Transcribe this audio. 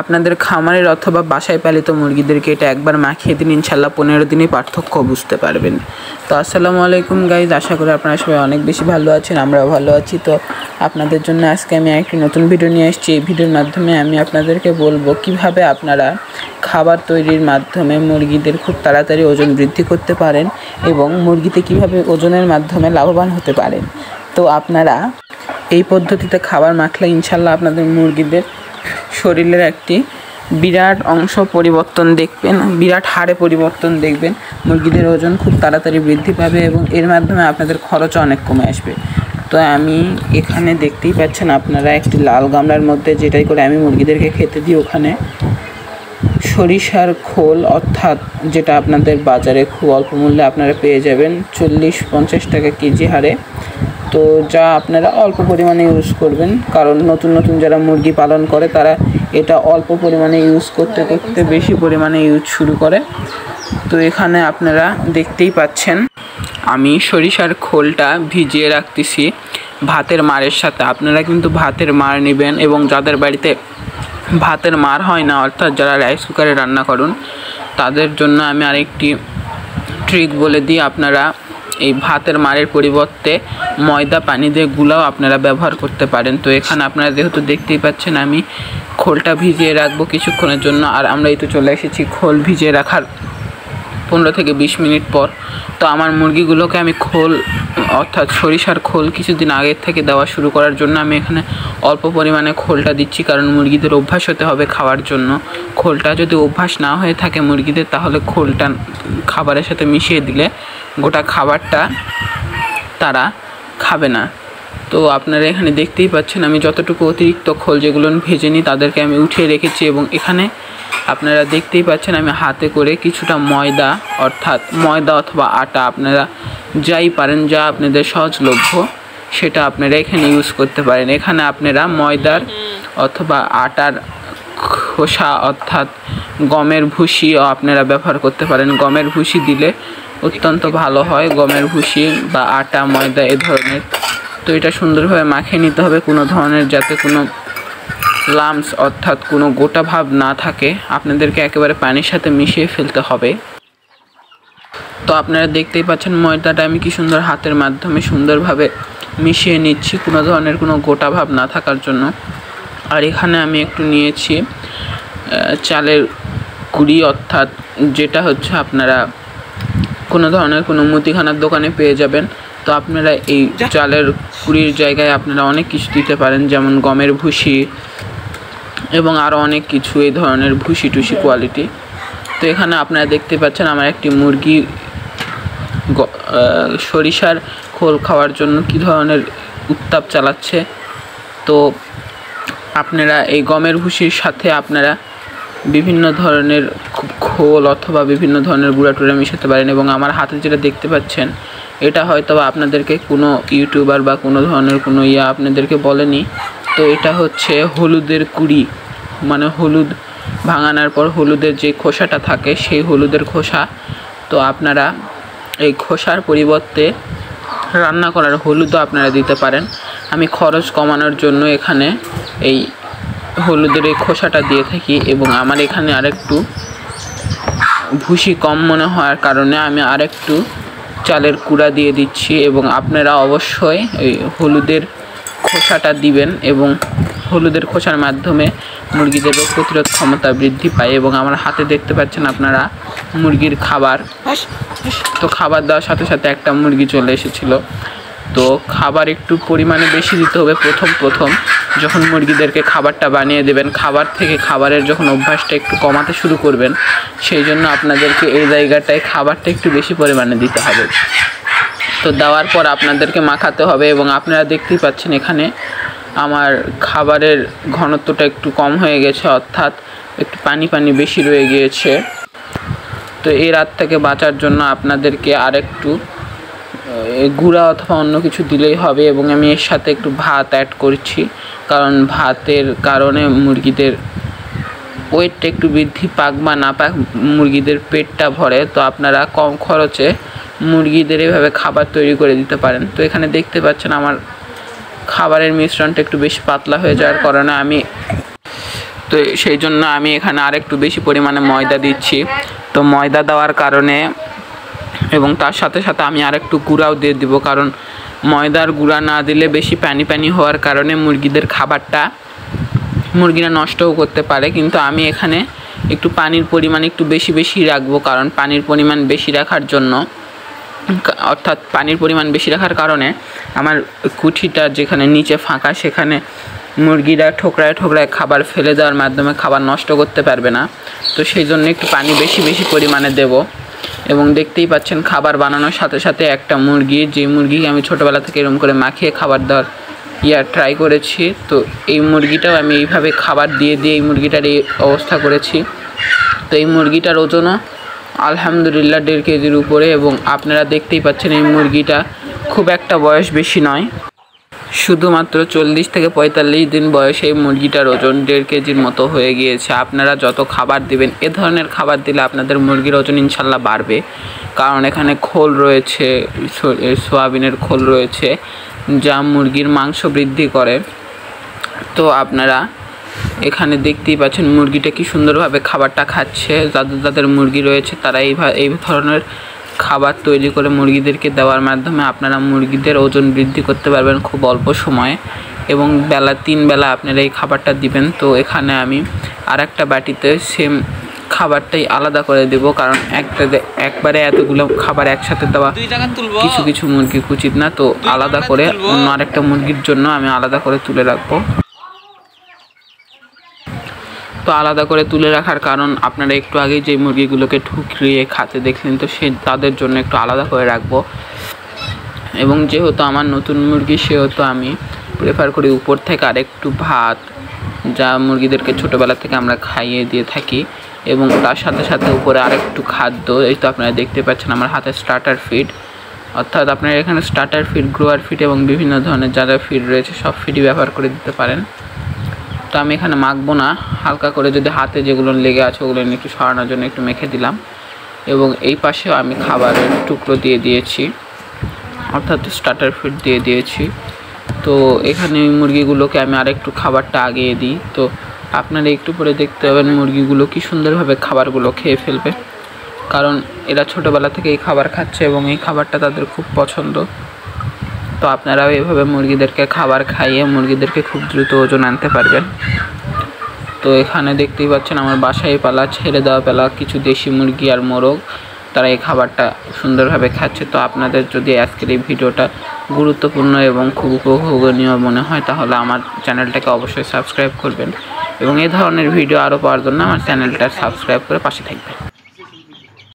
আপনাদের খামারের অথবা বাসায় পালিত মুরগিদেরকে এটা একবার মাখিয়ে দিন, ইনশাল্লাহ 15 দিনই পার্থক্য বুঝতে পারবেন। তো আসসালামু আলাইকুম গাইজ, আশা করি আপনারা সবাই অনেক বেশি ভালো আছেন, আমরাও ভালো আছি। তো আপনাদের জন্য আজকে আমি একটি নতুন ভিডিও নিয়ে এসেছি। এই ভিডিওর মাধ্যমে আমি আপনাদেরকে বলবো কিভাবে আপনারা খাবার তৈরির মাধ্যমে মুরগিদের খুব তাড়াতাড়ি ওজন বৃদ্ধি করতে পারেন এবং মুরগিতে কিভাবে ওজনের মাধ্যমে লাভবান হতে পারেন। তো আপনারা এই পদ্ধতিতে খাবার মাখলে ইনশাল্লাহ আপনাদের মুরগিদের শরীরের একটি বিরাট অংশ পরিবর্তন দেখবেন, বিরাট হারে পরিবর্তন দেখবেন। মুরগিদের ওজন খুব তাড়াতাড়ি বৃদ্ধি পাবে এবং এর মাধ্যমে আপনাদের খরচও অনেক কমে আসবে। তো আমি এখানে দেখতেই পাচ্ছেন আপনারা একটি লাল গামলার মধ্যে যেটাই করে আমি মুরগিদেরকে খেতে দিই, ওখানে সরিষার খোল, অর্থাৎ যেটা আপনাদের বাজারে খুব অল্প মূল্যে আপনারা পেয়ে যাবেন 40-50 টাকা কেজি হারে। তো যা আপনারা অল্প পরিমাণে ইউজ করবেন, কারণ নতুন যারা মুরগি পালন করে তারা এটা অল্প পরিমাণে ইউজ করতে বেশি পরিমাণে ইউজ শুরু করে। তো এখানে আপনারা দেখতেই পাচ্ছেন আমি সরিষার খোলটা ভিজিয়ে রাখতেছি ভাতের মারের সাথে। আপনারা কিন্তু ভাতের মার নেবেন এবং যাদের বাড়িতে ভাতের মার হয় না, অর্থাৎ যারা রাইস কুকারে রান্না করুন, তাদের জন্য আমি আরেকটি ট্রিক বলে দিই। আপনারা এই ভাতের মারের পরিবর্তে ময়দা পানি দিয়ে গুলাও আপনারা ব্যবহার করতে পারেন। তো এখানে আপনারা যেহেতু দেখতেই পাচ্ছেন আমি খোলটা ভিজিয়ে রাখবো কিছুক্ষণের জন্য, আর আমরা এই তো চলে এসেছি খোল ভিজিয়ে রাখার 15 থেকে 20 মিনিট পর। তো আমার মুরগিগুলোকে আমি খোল অর্থাৎ সরিষার খোল কিছুদিন আগের থেকে দেওয়া শুরু করার জন্য আমি এখানে অল্প পরিমাণে খোলটা দিচ্ছি, কারণ মুরগিদের অভ্যাস হতে হবে খাওয়ার জন্য। খোলটা যদি অভ্যাস না হয়ে থাকে মুরগিদের, তাহলে খোলটা খাবারের সাথে মিশিয়ে দিলে গোটা খাবারটা তারা খাবে না। তো আপনারা এখানে দেখতেই পাচ্ছেন আমি যতটুকু অতিরিক্ত খোল যেগুলো ভেজে নিই তাদেরকে আমি উঠিয়ে রেখেছি, এবং এখানে আপনারা দেখতেই পাচ্ছেন আমি হাতে করে কিছুটা ময়দা, অর্থাৎ ময়দা অথবা আটা, আপনারা যাই পারেন, যা আপনাদের সহজলভ্য সেটা আপনারা এখানে ইউজ করতে পারেন। এখানে আপনারা ময়দার অথবা আটার খোসা অর্থাৎ গমের ভুসিও আপনারা ব্যবহার করতে পারেন। গমের ভুসি দিলে অত্যন্ত ভালো হয়, গমের ভুসি বা আটা, ময়দা এ ধরনের। তো এটা সুন্দরভাবে মাখিয়ে নিতে হবে, কোনো ধরনের যাতে কোনো লাম্পস অর্থাৎ কোনো গোটা ভাব না থাকে, আপনাদেরকে একেবারে পানির সাথে মিশিয়ে ফেলতে হবে। তো আপনারা দেখতেই পাচ্ছেন ময়দাটা আমি কি সুন্দর হাতের মাধ্যমে সুন্দরভাবে মিশিয়ে নিচ্ছি, কোনো ধরনের কোনো গোটা ভাব না থাকার জন্য। আর এখানে আমি একটু নিয়েছি চালের গুঁড়ি, অর্থাৎ যেটা হচ্ছে আপনারা কোনো ধরনের কোনো মুদিখানার দোকানে পেয়ে যাবেন। তো আপনারা এই চালের গুঁড়ির জায়গায় আপনারা অনেক কিছু দিতে পারেন, যেমন গমের ভুসি এবং আরও অনেক কিছু এই ধরনের ভুসি টুসি কোয়ালিটি। তো এখানে আপনারা দেখতে পাচ্ছেন আমার একটি মুরগি সরিষার খোল খাওয়ার জন্য কি ধরনের উত্তাপ চালাচ্ছে। তো আপনারা এই গমের ভুসির সাথে আপনারা বিভিন্ন ধরনের খোল অথবা বিভিন্ন ধরনের গুঁড়া টুড়া মিশাতে পারেন। এবং আমার হাতে যেটা দেখতে পাচ্ছেন এটা হয়তো আপনাদেরকে কোনো ইউটিউবার বা কোনো ধরনের কোনো আপনাদেরকে বলেনি। তো এটা হচ্ছে হলুদের কুড়ি, মানে হলুদ ভাঙানোর পর হলুদের যে খোসাটা থাকে সেই হলুদের খোসা। তো আপনারা এই খোসার পরিবর্তে রান্না করার হলুদও আপনারা দিতে পারেন। আমি খরচ কমানোর জন্য এখানে এই হলুদের এই খোসাটা দিয়ে থাকি, এবং আমার এখানে আরেকটু ভুসি কম মনে হওয়ার কারণে আমি আরেকটু চালের কুড়া দিয়ে দিচ্ছি। এবং আপনারা অবশ্যই এই হলুদের খোসাটা দিবেন, এবং হলুদের খোসার মাধ্যমে মুরগিদের রোগ প্রতিরোধ ক্ষমতা বৃদ্ধি পায়। এবং আমার হাতে দেখতে পাচ্ছেন আপনারা মুরগির খাবার। তো খাবার দেওয়ার সাথে সাথে একটা মুরগি চলে এসেছিল। তো খাবার একটু পরিমাণে বেশি দিতে হবে প্রথম যখন মুরগিদেরকে খাবারটা বানিয়ে দেবেন, খাবার থেকে খাবারের যখন অভ্যাসটা একটু কমাতে শুরু করবেন, সেই জন্য আপনাদেরকে এই জায়গাটায় খাবারটা একটু বেশি পরিমাণে দিতে হবে। তো দেওয়ার পর আপনাদেরকে মাখাতে হবে, এবং আপনারা দেখতেই পাচ্ছেন এখানে আমার খাবারের ঘনত্বটা একটু কম হয়ে গেছে, অর্থাৎ একটু পানি বেশি রয়ে গিয়েছে। তো এই রাত থেকে বাঁচার জন্য আপনাদেরকে আরেকটু গুঁড়া অথবা অন্য কিছু দিলেই হবে। এবং আমি এর সাথে একটু ভাত অ্যাড করছি, কারণ ভাতের কারণে মুরগিদের ওয়েটটা একটু বৃদ্ধি পাক বা না পাক, মুরগিদের পেটটা ভরে। তো আপনারা কম খরচে মুরগিদের এভাবে খাবার তৈরি করে দিতে পারেন। তো এখানে দেখতে পাচ্ছেন আমার খাবারের মিশ্রণটা একটু বেশি পাতলা হয়ে যাওয়ার কারণে আমি তো সেই জন্য আমি এখানে আরেকটু বেশি পরিমাণে ময়দা দিচ্ছি। তো ময়দা দেওয়ার কারণে এবং তার সাথে সাথে আমি আরেকটু গুঁড়াও দিয়ে দিব, কারণ ময়দার গুঁড়া না দিলে বেশি পানি পানি হওয়ার কারণে মুরগিদের খাবারটা মুরগিরা নষ্টও করতে পারে। কিন্তু আমি এখানে একটু পানির পরিমাণ একটু বেশি রাখবো, কারণ পানির পরিমাণ বেশি রাখার জন্য অর্থাৎ পানির পরিমাণ বেশি রাখার কারণে আমার কুঠিটা যেখানে নিচে ফাঁকা সেখানে মুরগিরা ঠোকরায় খাবার ফেলে দেওয়ার মাধ্যমে খাবার নষ্ট করতে পারবে না। তো সেই জন্য একটু পানি বেশি পরিমাণে দেব। এবং দেখতেই পাচ্ছেন খাবার বানানোর সাথে সাথে একটা মুরগি, যে মুরগিকে আমি ছোটোবেলা থেকে এরকম করে মাখিয়ে খাবার দেওয়ার ট্রাই করেছি, তো এই মুরগিটাও আমি এইভাবে খাবার দিয়ে এই মুরগিটার এই অবস্থা করেছি। তো এই মুরগিটার ওজনও আলহামদুলিল্লাহ 1.5 কেজির উপরে। এবং আপনারা দেখতেই পাচ্ছেন এই মুরগিটা খুব একটা বয়স বেশি নয়, শুধুমাত্র 40 থেকে 45 দিন বয়সে এই মুরগিটার ওজন 1.5 কেজির মতো হয়ে গিয়েছে। আপনারা যত খাবার দিবেন এ ধরনের খাবার দিলে আপনাদের মুরগির ওজন ইনশাল্লাহ বাড়বে, কারণ এখানে খোল রয়েছে, সয়াবিনের খোল রয়েছে যা মুরগির মাংস বৃদ্ধি করে। তো আপনারা এখানে দেখতেই পাচ্ছেন মুরগিটা কি সুন্দরভাবে খাবারটা খাচ্ছে। যাদের মুরগি রয়েছে তারা এই ধরনের খাবার তৈরি করে মুরগিদেরকে দেওয়ার মাধ্যমে আপনারা মুরগিদের ওজন বৃদ্ধি করতে পারবেন খুব অল্প সময়ে, এবং 3 বেলা আপনারা এই খাবারটা দিবেন। তো এখানে আমি আরেকটা বাটিতে সেম খাবারটাই আলাদা করে দেব, কারণ একবারে এতগুলো খাবার একসাথে দেওয়া কিছু মুরগি উচিত না। তো আলাদা করে অন্য আরেকটা মুরগির জন্য আমি আলাদা করে তুলে রাখবো। তো আলাদা করে তুলে রাখার কারণ আপনারা একটু আগেই যে মুরগিগুলোকে ঠুকরিয়ে খাতে দেখলেন, তো তাদের জন্য একটু আলাদা করে রাখবো। এবং যেহেতু আমার নতুন মুরগি সেহেতু আমি প্রেফার করি উপর থেকে আরেকটু ভাত, যা মুরগিদেরকে ছোটোবেলা থেকে আমরা খাইয়ে দিয়ে থাকি, এবং তার সাথে সাথে উপরে আরেকটু খাদ্য। এই তো আপনারা দেখতে পাচ্ছেন আমার হাতে স্টার্টার ফিড, অর্থাৎ আপনারা এখানে স্টার্টার ফিড, গ্রোয়ার ফিড এবং বিভিন্ন ধরনের যা ফিড রয়েছে সব ফিডই ব্যবহার করে দিতে পারেন। তো আমি এখানে মাখবো না, হালকা করে যদি হাতে যেগুলো লেগে আছে ওগুলো একটু সরানোর জন্য একটু মেখে দিলাম। এবং এই পাশেও আমি খাবারের টুকরো দিয়ে দিয়েছি, অর্থাৎ স্টার্টার ফিড দিয়ে দিয়েছি। তো এখানে মুরগিগুলোকে আমি আরেকটু খাবারটা আগিয়ে দিই। তো আপনারা একটু পরে দেখতে পাবেন মুরগিগুলো কি সুন্দরভাবে খাবারগুলো খেয়ে ফেলবে, কারণ এরা ছোটোবেলা থেকে এই খাবার খাচ্ছে এবং এই খাবারটা তাদের খুব পছন্দ। তো আপনারাও এভাবে মুরগিদেরকে খাবার খাইয়ে মুরগিদেরকে খুব দ্রুত ওজন আনতে পারবেন। তো এখানে দেখতেই পাচ্ছেন আমার বাসায় পালা, ছেড়ে দেওয়া পালা কিছু দেশি মুরগি আর মোরগ, তারা এই খাবারটা সুন্দরভাবে খাচ্ছে। তো আপনাদের যদি আজকের এই ভিডিওটা গুরুত্বপূর্ণ এবং খুব উপভোগনীয় মনে হয় তাহলে আমার চ্যানেলটাকে অবশ্যই সাবস্ক্রাইব করবেন, এবং এই ধরনের ভিডিও আরও পাওয়ার জন্য আমার চ্যানেলটা সাবস্ক্রাইব করে পাশে থাকবেন।